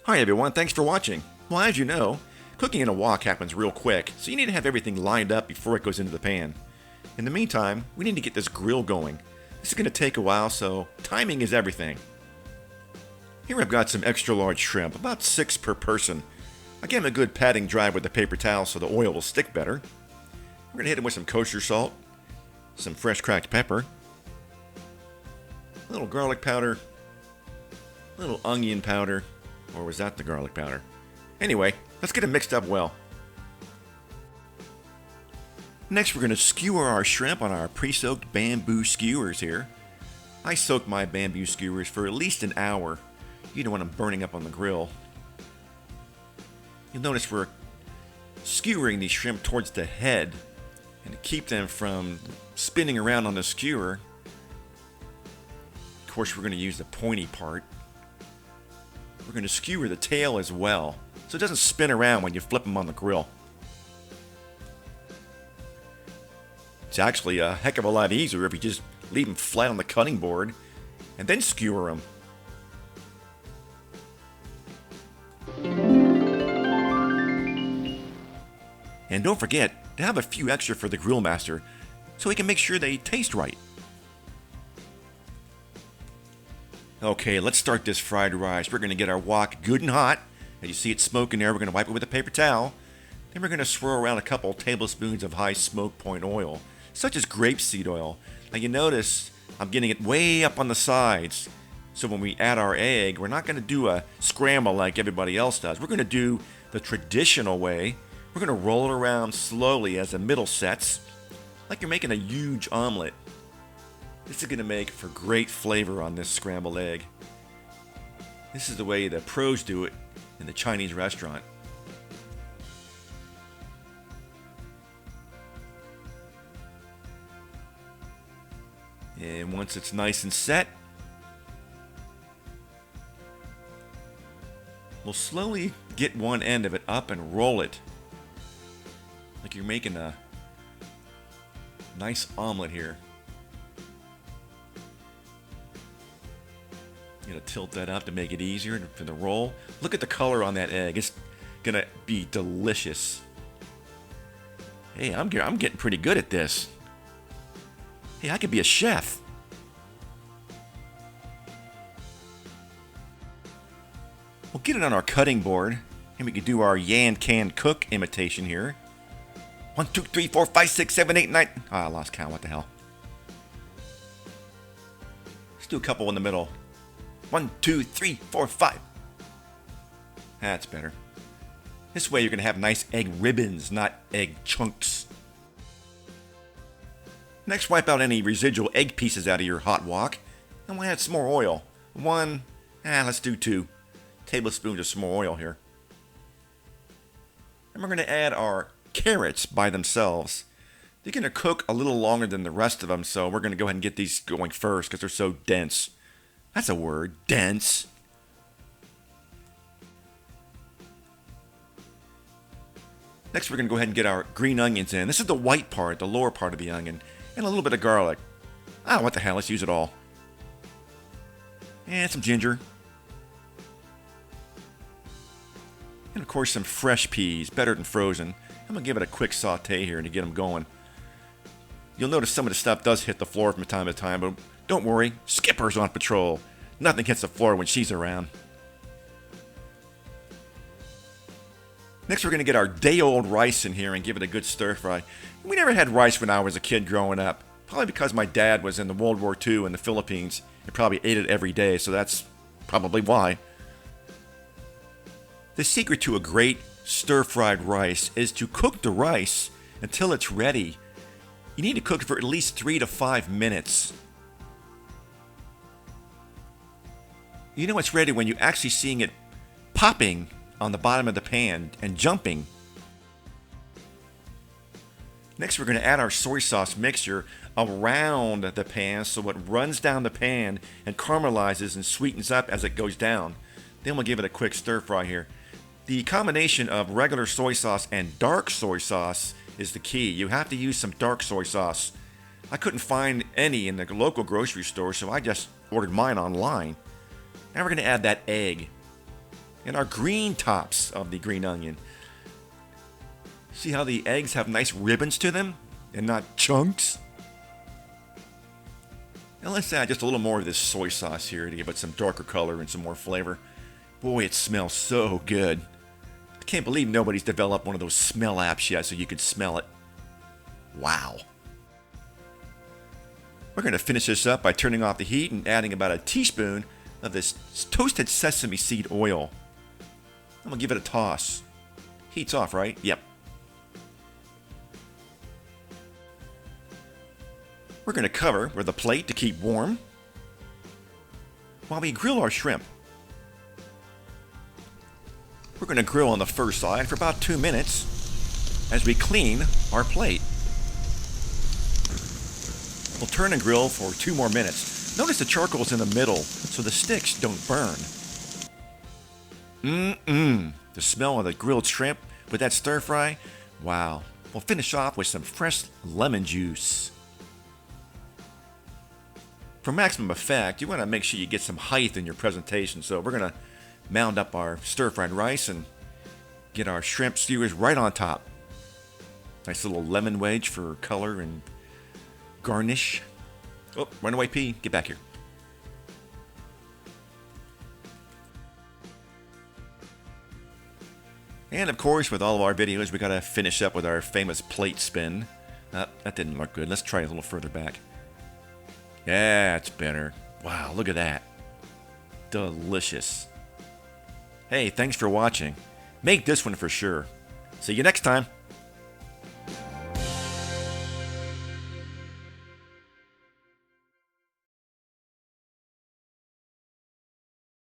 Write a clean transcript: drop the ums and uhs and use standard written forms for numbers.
Hi everyone, thanks for watching. Well, as you know, cooking in a wok happens real quick, so you need to have everything lined up before it goes into the pan. In the meantime, we need to get this grill going. This is going to take a while, so timing is everything. Here I've got some extra large shrimp, about 6 per person. I give them a good patting dry with a paper towel so the oil will stick better. We're going to hit them with some kosher salt, some fresh cracked pepper, a little garlic powder, a little onion powder, or was that the garlic powder? Anyway, let's get it mixed up well. Next we're going to skewer our shrimp on our pre-soaked bamboo skewers here. I soak my bamboo skewers for at least an hour. You don't want them burning up on the grill. You'll notice we're skewering these shrimp towards the head, and to keep them from spinning around on the skewer, of course we're going to use the pointy part. We're going to skewer the tail as well, so it doesn't spin around when you flip them on the grill. It's actually a heck of a lot easier if you just leave them flat on the cutting board and then skewer them. And don't forget to have a few extra for the grill master so he can make sure they taste right. Okay, let's start this fried rice. We're going to get our wok good and hot. As you see it smoking there, we're going to wipe it with a paper towel. Then we're going to swirl around a couple tablespoons of high smoke point oil, such as grapeseed oil. Now you notice I'm getting it way up on the sides. So when we add our egg, we're not going to do a scramble like everybody else does. We're going to do the traditional way. We're going to roll it around slowly as the middle sets, like you're making a huge omelet. This is going to make for great flavor on this scrambled egg. This is the way the pros do it in the Chinese restaurant. And once it's nice and set, we'll slowly get one end of it up and roll it like you're making a nice omelet here. You know, tilt that up to make it easier for the roll. Look at the color on that egg. It's gonna be delicious. Hey, I'm getting pretty good at this. Hey, I could be a chef. We'll get it on our cutting board, and we can do our Yan Can Cook imitation here. 1, 2, 3, 4, 5, 6, 7, 8, 9. Ah, I lost count. What the hell? Let's do a couple in the middle. 1, 2, 3, 4, 5. That's better. This way you're going to have nice egg ribbons, not egg chunks. Next, wipe out any residual egg pieces out of your hot wok, and we'll add some more oil. Let's do 2 tablespoons of some more oil here. And we're going to add our carrots by themselves. They're going to cook a little longer than the rest of them, so we're going to go ahead and get these going first because they're so dense. That's a word, dense. Next, we're going to go ahead and get our green onions in. This is the white part, the lower part of the onion, and a little bit of garlic. What the hell, let's use it all. And some ginger. And of course, some fresh peas, better than frozen. I'm going to give it a quick saute here to get them going. You'll notice some of the stuff does hit the floor from time to time, but don't worry, Skipper's on patrol. Nothing hits the floor when she's around. Next, we're going to get our day-old rice in here and give it a good stir-fry. We never had rice when I was a kid growing up. Probably because my dad was in the World War II in the Philippines. He probably ate it every day, so that's probably why. The secret to a great stir-fried rice is to cook the rice until it's ready. You need to cook it for at least 3 to 5 minutes. You know it's ready when you're actually seeing it popping on the bottom of the pan and jumping. Next, we're going to add our soy sauce mixture around the pan so it runs down the pan and caramelizes and sweetens up as it goes down. Then we'll give it a quick stir fry here. The combination of regular soy sauce and dark soy sauce is the key. You have to use some dark soy sauce. I couldn't find any in the local grocery store, so I just ordered mine online. Now we're going to add that egg. and our green tops of the green onion. See how the eggs have nice ribbons to them and not chunks? Now let's add just a little more of this soy sauce here to give it some darker color and some more flavor. Boy, it smells so good. I can't believe nobody's developed one of those smell apps yet so you could smell it. Wow. We're going to finish this up by turning off the heat and adding about a teaspoon of this toasted sesame seed oil. I'm going to give it a toss. Heat's off, right? Yep. We're going to cover with a plate to keep warm while we grill our shrimp. We're going to grill on the first side for about 2 minutes as we clean our plate. We'll turn and grill for 2 more minutes. Notice the charcoal's in the middle so the sticks don't burn. The smell of the grilled shrimp with that stir fry. Wow. We'll finish off with some fresh lemon juice. For maximum effect, you want to make sure you get some height in your presentation. So we're going to mound up our stir-fried rice and get our shrimp skewers right on top. Nice little lemon wedge for color and garnish. Oh, run away, P. Get back here. And of course, with all of our videos, we got to finish up with our famous plate spin. That didn't look good. Let's try it a little further back. Yeah, it's better. Wow, look at that. Delicious. Hey, thanks for watching. Make this one for sure. See you next time.